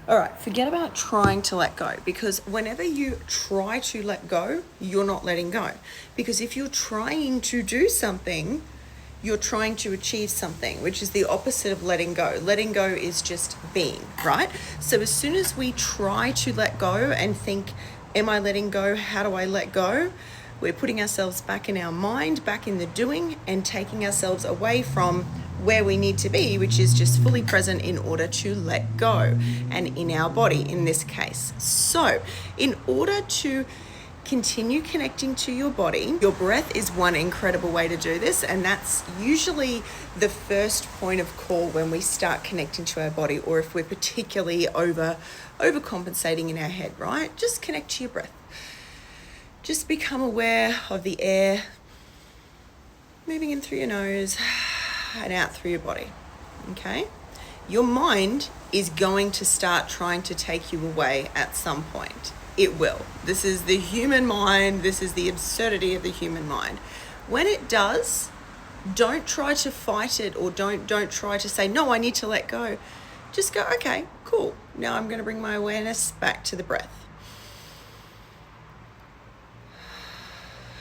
All right, forget about trying to let go, because whenever you try to let go, you're not letting go. Because if you're trying to do something, you're trying to achieve something, which is the opposite of letting go. Letting go is just being, right? So as soon as we try to let go and think, am I letting go? How do I let go? We're putting ourselves back in our mind, back in the doing, and taking ourselves away from where we need to be, which is just fully present in order to let go, and in our body in this case. So in order to continue connecting to your body, your breath is one incredible way to do this, and that's usually the first point of call when we start connecting to our body, or if we're particularly overcompensating in our head, right? Just connect to your breath. Just become aware of the air moving in through your nose and out through your body, okay? Your mind is going to start trying to take you away at some point. It will. This is the human mind. This is the absurdity of the human mind. When it does, don't try to fight it, or don't try to say, no, I need to let go. Just go, okay, cool. Now I'm going to bring my awareness back to the breath.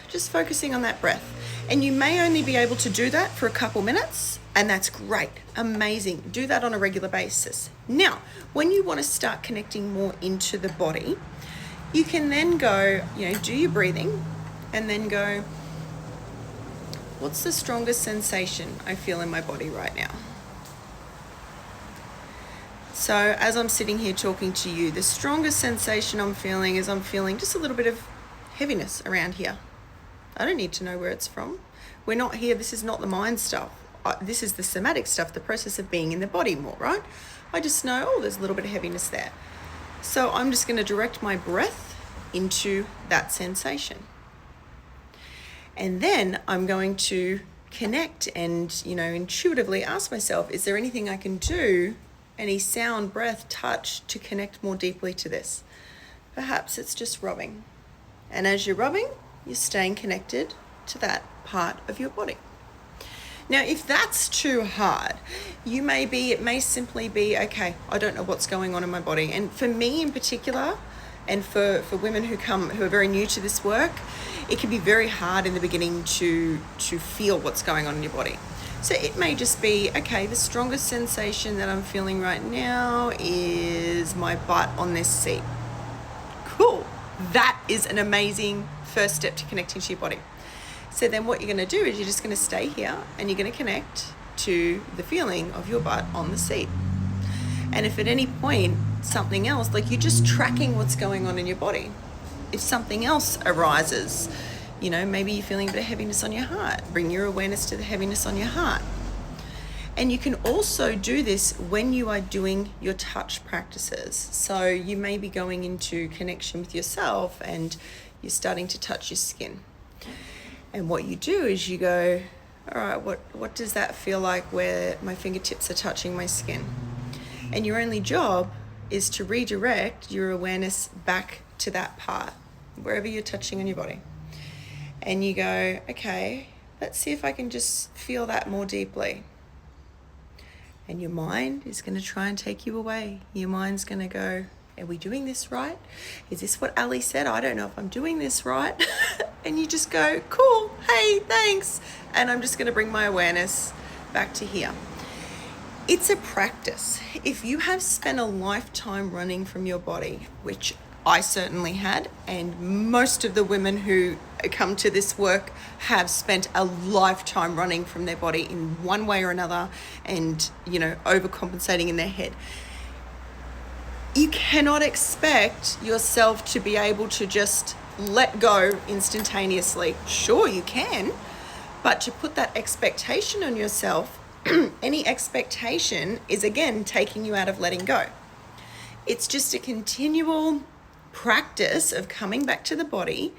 Just focusing on that breath. And you may only be able to do that for a couple minutes, and that's great, amazing. Do that on a regular basis. Now, when you want to start connecting more into the body, you can then go, do your breathing, and then go, what's the strongest sensation I feel in my body right now? So as I'm sitting here talking to you, the strongest sensation I'm feeling is I'm feeling just a little bit of heaviness around here. I don't need to know where it's from. We're not here. This is not the mind stuff. This is the somatic stuff, the process of being in the body more, right? I just know, there's a little bit of heaviness there. So I'm just going to direct my breath into that sensation. And then I'm going to connect and, intuitively ask myself, is there anything I can do, any sound, breath, touch, to connect more deeply to this? Perhaps it's just rubbing. And as you're rubbing, you're staying connected to that part of your body. Now, if that's too hard, it may simply be, okay, I don't know what's going on in my body. And for me in particular, and for women who are very new to this work, it can be very hard in the beginning to feel what's going on in your body. So it may just be, okay, the strongest sensation that I'm feeling right now is my butt on this seat. Cool. That is an amazing first step to connecting to your body. So then what you're going to do is you're just going to stay here, and you're going to connect to the feeling of your butt on the seat. And if at any point something else, like you're just tracking what's going on in your body. If something else arises, maybe you're feeling a bit of heaviness on your heart, bring your awareness to the heaviness on your heart. And you can also do this when you are doing your touch practices. So you may be going into connection with yourself and you're starting to touch your skin. And what you do is you go, all right, what does that feel like where my fingertips are touching my skin? And your only job is to redirect your awareness back to that part, wherever you're touching on your body. And you go, okay, let's see if I can just feel that more deeply. And your mind is going to try and take you away. Your mind's going to go, are we doing this right? Is this what Ali said? I don't know if I'm doing this right. And you just go, cool, hey, thanks. And I'm just going to bring my awareness back to here. It's a practice. If you have spent a lifetime running from your body, which I certainly had, and most of the women who come to this work have spent a lifetime running from their body in one way or another, and, overcompensating in their head. You cannot expect yourself to be able to just let go instantaneously. Sure, you can, but to put that expectation on yourself, any expectation is, again, taking you out of letting go. It's just a continual practice of coming back to the body,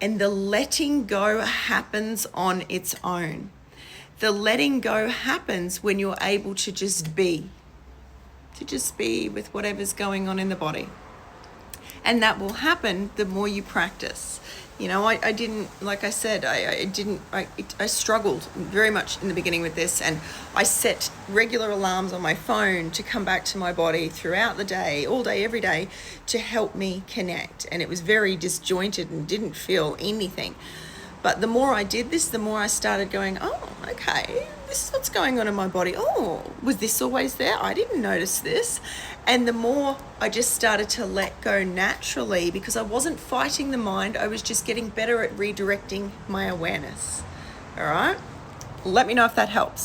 and the letting go happens on its own. The letting go happens when you're able to just be with whatever's going on in the body. And that will happen the more you practice. You know, I didn't, like I said, I struggled very much in the beginning with this, and I set regular alarms on my phone to come back to my body throughout the day, all day, every day, to help me connect. And it was very disjointed and didn't feel anything. But the more I did this, the more I started going, oh, okay, this is what's going on in my body. Oh, was this always there? I didn't notice this. And the more I just started to let go naturally, because I wasn't fighting the mind, I was just getting better at redirecting my awareness. All right? Let me know if that helps.